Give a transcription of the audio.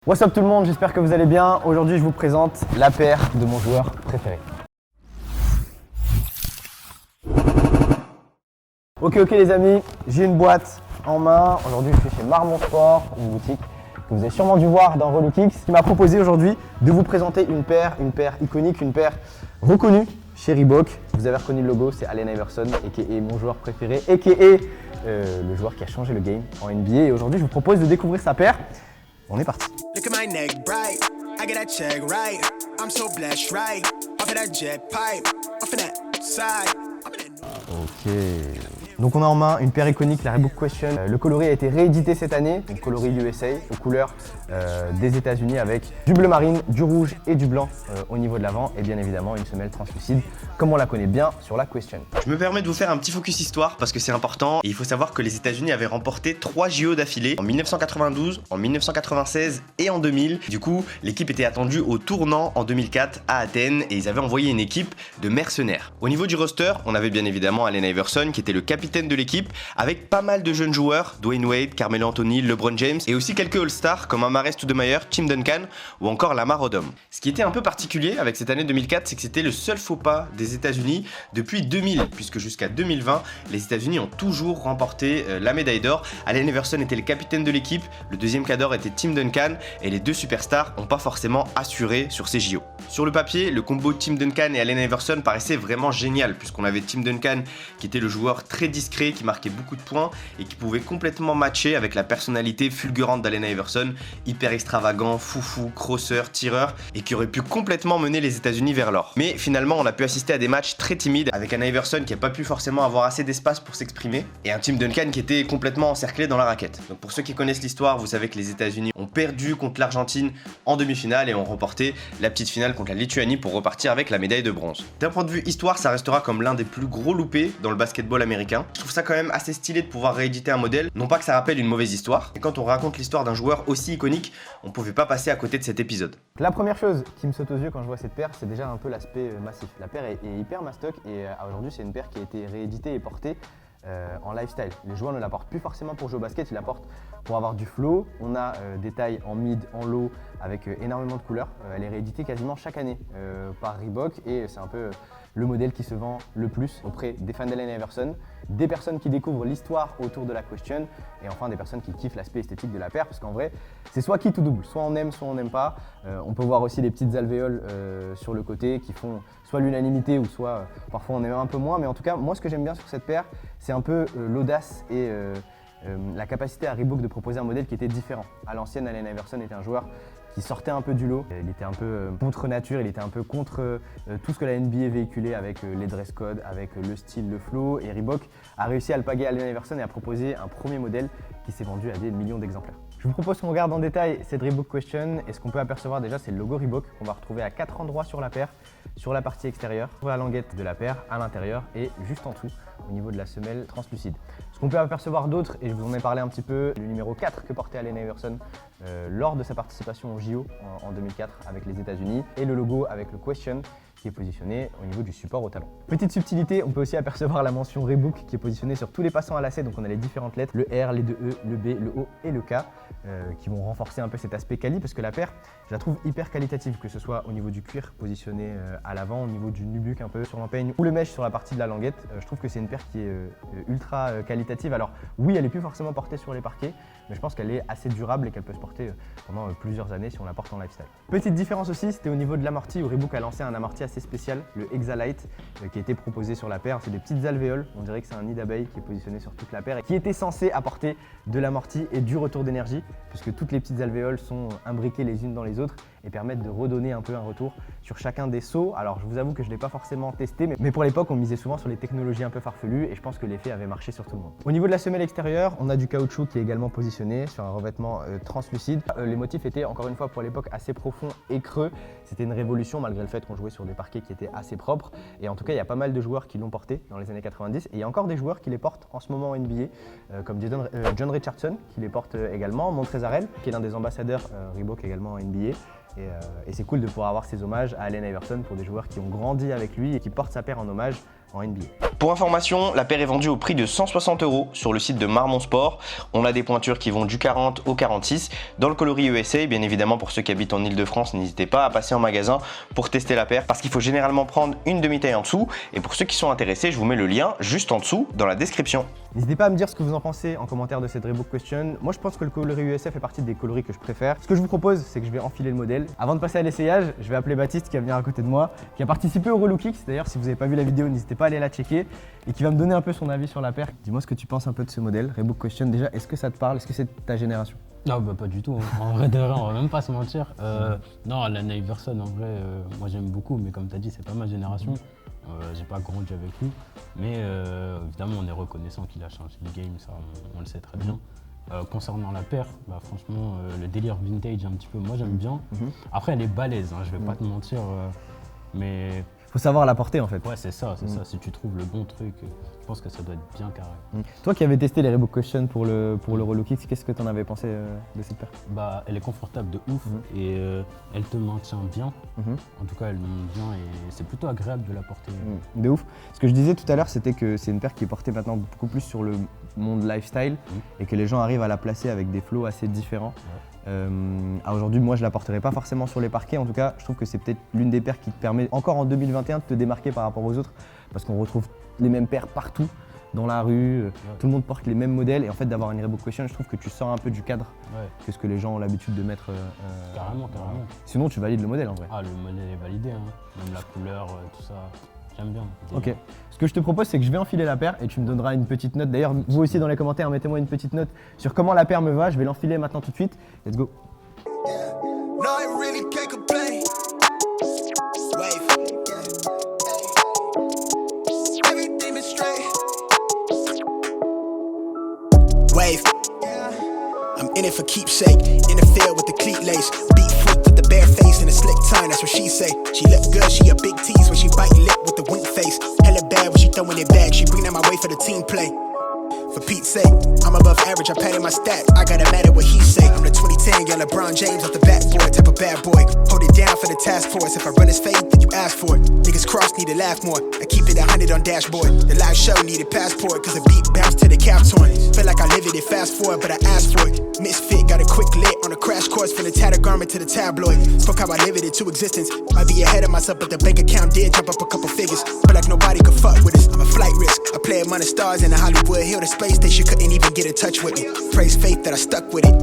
What's up tout le monde, j'espère que vous allez bien. Aujourd'hui je vous présente la paire de mon joueur préféré. Ok les amis, j'ai une boîte en main. Aujourd'hui je suis chez Marmont Sport, une boutique que vous avez sûrement dû voir dans Relookics, qui m'a proposé aujourd'hui de vous présenter une paire iconique, une paire reconnue chez Reebok. Vous avez reconnu le logo, c'est Allen Iverson, aka mon joueur préféré, aka le joueur qui a changé le game en NBA. Et aujourd'hui je vous propose de découvrir sa paire. On est parti. Look at my neck bright, I get that check right. I'm so blessed right, off of that jet pipe, off of that side. Ok. Donc on a en main une paire iconique, la Reebok Question. Le coloris a été réédité cette année, donc coloris USA, aux couleurs des États-Unis avec du bleu marine, du rouge et du blanc au niveau de l'avant et bien évidemment une semelle translucide comme on la connaît bien sur la Question. Je me permets de vous faire un petit focus histoire parce que c'est important et il faut savoir que les États-Unis avaient remporté 3 JO d'affilée en 1992, en 1996 et en 2000. Du coup, l'équipe était attendue au tournant en 2004 à Athènes et ils avaient envoyé une équipe de mercenaires. Au niveau du roster, on avait bien évidemment Allen Iverson qui était le capitaine de l'équipe avec pas mal de jeunes joueurs, Dwayne Wade, Carmelo Anthony, LeBron James et aussi quelques All-Stars comme Amar'e Stoudemire, Tim Duncan ou encore Lamar Odom. Ce qui était un peu particulier avec cette année 2004, c'est que c'était le seul faux pas des États-Unis depuis 2000 puisque jusqu'à 2020, les États-Unis ont toujours remporté la médaille d'or. Allen Iverson était le capitaine de l'équipe, le deuxième cadre était Tim Duncan et les deux superstars n'ont pas forcément assuré sur ces JO. Sur le papier, le combo Tim Duncan et Allen Iverson paraissait vraiment génial puisqu'on avait Tim Duncan qui était le joueur très discret, qui marquait beaucoup de points et qui pouvait complètement matcher avec la personnalité fulgurante d'Allen Iverson, hyper extravagant, foufou, crosseur, tireur et qui aurait pu complètement mener les États-Unis vers l'or. Mais finalement, on a pu assister à des matchs très timides avec un Iverson qui n'a pas pu forcément avoir assez d'espace pour s'exprimer et un Tim Duncan qui était complètement encerclé dans la raquette. Donc pour ceux qui connaissent l'histoire, vous savez que les États-Unis ont perdu contre l'Argentine en demi-finale et ont remporté la petite finale contre la Lituanie pour repartir avec la médaille de bronze. D'un point de vue histoire, ça restera comme l'un des plus gros loupés dans le basketball américain. Je trouve ça quand même assez stylé de pouvoir rééditer un modèle, non pas que ça rappelle une mauvaise histoire, et quand on raconte l'histoire d'un joueur aussi iconique, on pouvait pas passer à côté de cet épisode. La première chose qui me saute aux yeux quand je vois cette paire, c'est déjà un peu l'aspect massif. La paire est hyper mastoc et aujourd'hui c'est une paire qui a été rééditée et portée en lifestyle. Les joueurs ne la portent plus forcément pour jouer au basket, ils la portent pour avoir du flow. On a des tailles en mid, en low, avec énormément de couleurs. Elle est rééditée quasiment chaque année par Reebok et c'est un peu le modèle qui se vend le plus auprès des fans d'Allen Iverson, des personnes qui découvrent l'histoire autour de la Question et enfin des personnes qui kiffent l'aspect esthétique de la paire parce qu'en vrai c'est soit quitte ou double, soit on aime, soit on n'aime pas. On peut voir aussi les petites alvéoles sur le côté qui font soit l'unanimité ou soit parfois on aime un peu moins, mais en tout cas moi ce que j'aime bien sur cette paire c'est un peu l'audace et la capacité à Reebok de proposer un modèle qui était différent. À l'ancienne, Allen Iverson était un joueur qui sortait un peu du lot. Il était un peu contre nature, il était un peu contre tout ce que la NBA véhiculait avec les dress codes, avec le style, le flow. Et Reebok a réussi à alpaguer Allen Iverson et à proposer un premier modèle qui s'est vendu à des millions d'exemplaires. Je vous propose qu'on regarde en détail cette Reebok Question et ce qu'on peut apercevoir déjà c'est le logo Reebok qu'on va retrouver à 4 endroits sur la paire, sur la partie extérieure, sur la languette de la paire, à l'intérieur et juste en dessous au niveau de la semelle translucide. Ce qu'on peut apercevoir d'autre, et je vous en ai parlé un petit peu, le numéro 4 que portait Allen Iverson lors de sa participation au JO en 2004 avec les États-Unis et le logo avec le Question qui est positionné au niveau du support au talon. Petite subtilité, on peut aussi apercevoir la mention Reebok qui est positionnée sur tous les passants à lacets, donc on a les différentes lettres, le R, les deux E, le B, le O et le K, qui vont renforcer un peu cet aspect quali parce que la paire, je la trouve hyper qualitative, que ce soit au niveau du cuir positionné à l'avant, au niveau du nubuck un peu sur l'empeigne ou le mesh sur la partie de la languette. Je trouve que c'est une paire qui est ultra qualitative. Alors oui, elle n'est plus forcément portée sur les parquets, mais je pense qu'elle est assez durable et qu'elle peut se porter pendant plusieurs années si on la porte en lifestyle. Petite différence aussi, c'était au niveau de l'amorti où Reebok a lancé un amorti assez spécial, le Exalite, qui a été proposé sur la paire. C'est des petites alvéoles, on dirait que c'est un nid d'abeille qui est positionné sur toute la paire et qui était censé apporter de l'amorti et du retour d'énergie, puisque toutes les petites alvéoles sont imbriquées les unes dans les autres et permettent de redonner un peu un retour sur chacun des sauts. Alors je vous avoue que je ne l'ai pas forcément testé, mais pour l'époque on misait souvent sur les technologies un peu farfelues et je pense que l'effet avait marché sur tout le monde. Au niveau de la semelle extérieure, on a du caoutchouc qui est également positionné sur un revêtement translucide. Les motifs étaient encore une fois pour l'époque assez profonds et creux. C'était une révolution malgré le fait qu'on jouait sur des parquets qui étaient assez propres et en tout cas il y a pas mal de joueurs qui l'ont porté dans les années 90 et il y a encore des joueurs qui les portent en ce moment en NBA comme John Richardson qui les porte également, Montrezl qui est l'un des ambassadeurs Reebok également en NBA. Et c'est cool de pouvoir avoir ces hommages à Allen Iverson pour des joueurs qui ont grandi avec lui et qui portent sa paire en hommage en NBA. Pour information, la paire est vendue au prix de 160 € sur le site de Marmont Sport. On a des pointures qui vont du 40 au 46. Dans le coloris USA, bien évidemment, pour ceux qui habitent en Ile-de-France, n'hésitez pas à passer en magasin pour tester la paire parce qu'il faut généralement prendre une demi-taille en dessous. Et pour ceux qui sont intéressés, je vous mets le lien juste en dessous dans la description. N'hésitez pas à me dire ce que vous en pensez en commentaire de cette Reebok Question. Moi, je pense que le coloris USA fait partie des coloris que je préfère. Ce que je vous propose, c'est que je vais enfiler le modèle. Avant de passer à l'essayage, je vais appeler Baptiste qui va venir à côté de moi, qui a participé au Relooks X. D'ailleurs, si vous n'avez pas vu la vidéo, n'hésitez pas à aller la checker et qui va me donner un peu son avis sur la paire. Dis-moi ce que tu penses un peu de ce modèle. Reebok Question, déjà, est-ce que ça te parle? Est-ce que c'est ta génération? Non, bah pas du tout. Hein. En vrai de vrai, on va même pas se mentir. Non, la Iverson, en vrai, moi j'aime beaucoup, mais comme tu as dit, c'est pas ma génération. J'ai pas grandi avec lui, mais évidemment, on est reconnaissant qu'il a changé le game, ça, on le sait très bien. Concernant la paire, bah, franchement, le délire vintage, un petit peu, moi j'aime bien. Après, elle est balèze, hein, je vais pas te mentir, mais. Faut savoir la porter en fait. Ouais, c'est ça, c'est ça. Si tu trouves le bon truc, je pense que ça doit être bien carré. Toi qui avais testé les Reebok Question pour le Relooks X, qu'est-ce que tu en avais pensé de cette paire? Bah, elle est confortable de ouf et elle te maintient bien. En tout cas, elle monte bien et c'est plutôt agréable de la porter. De ouf. Ce que je disais tout à l'heure, c'était que c'est une paire qui est portée maintenant beaucoup plus sur le monde lifestyle et que les gens arrivent à la placer avec des flows assez différents. Aujourd'hui, moi je la porterai pas forcément sur les parquets. En tout cas, je trouve que c'est peut-être l'une des paires qui te permet encore en 2021 de te démarquer par rapport aux autres parce qu'on retrouve les mêmes paires partout dans la rue, tout le monde porte les mêmes modèles et en fait d'avoir une Reebok Question, je trouve que tu sors un peu du cadre que ce que les gens ont l'habitude de mettre. Carrément. Sinon, tu valides le modèle en vrai. Ah, le modèle est validé, hein. Même la couleur, tout ça. J'aime bien. Ok. Ce que je te propose, c'est que je vais enfiler la paire et tu me donneras une petite note. D'ailleurs, vous aussi dans les commentaires, mettez-moi une petite note sur comment la paire me va. Je vais l'enfiler maintenant tout de suite. Let's go. No, I really can't complain. Wave. Everything is straight. Wave. I'm in it for keepsake. In the field with the cleat lace. Beat freak with the bare face and a slick tongue. That's what she say. She look good, she a big tease when she biting lip with the wink face. Hella bad when she throwing it back. She bring that my way for the team play. For Pete's sake, I'm above average, I padded my stats. I gotta matter what he say. I'm the 2010 young LeBron James off the backboard, type of bad boy. Hold it down for the task force. If I run his fade, then you ask for it. Niggas cross need to laugh more. I keep it 100 on dashboard. The live show needed passport, cause the beat bounced to the cap torn. Feel like I live it, fast forward, but I asked for it. Misfit, got a quick lit on a crash course from the tattered garment to the tabloid. Spoke how I live it into existence. Might be ahead of myself, but the bank account did jump up a couple figures. Feel like nobody could fuck with us. I'm a flight risk. I play among the stars in the Hollywood Hill, the space station couldn't even get in touch with me. Praise faith that I stuck with it.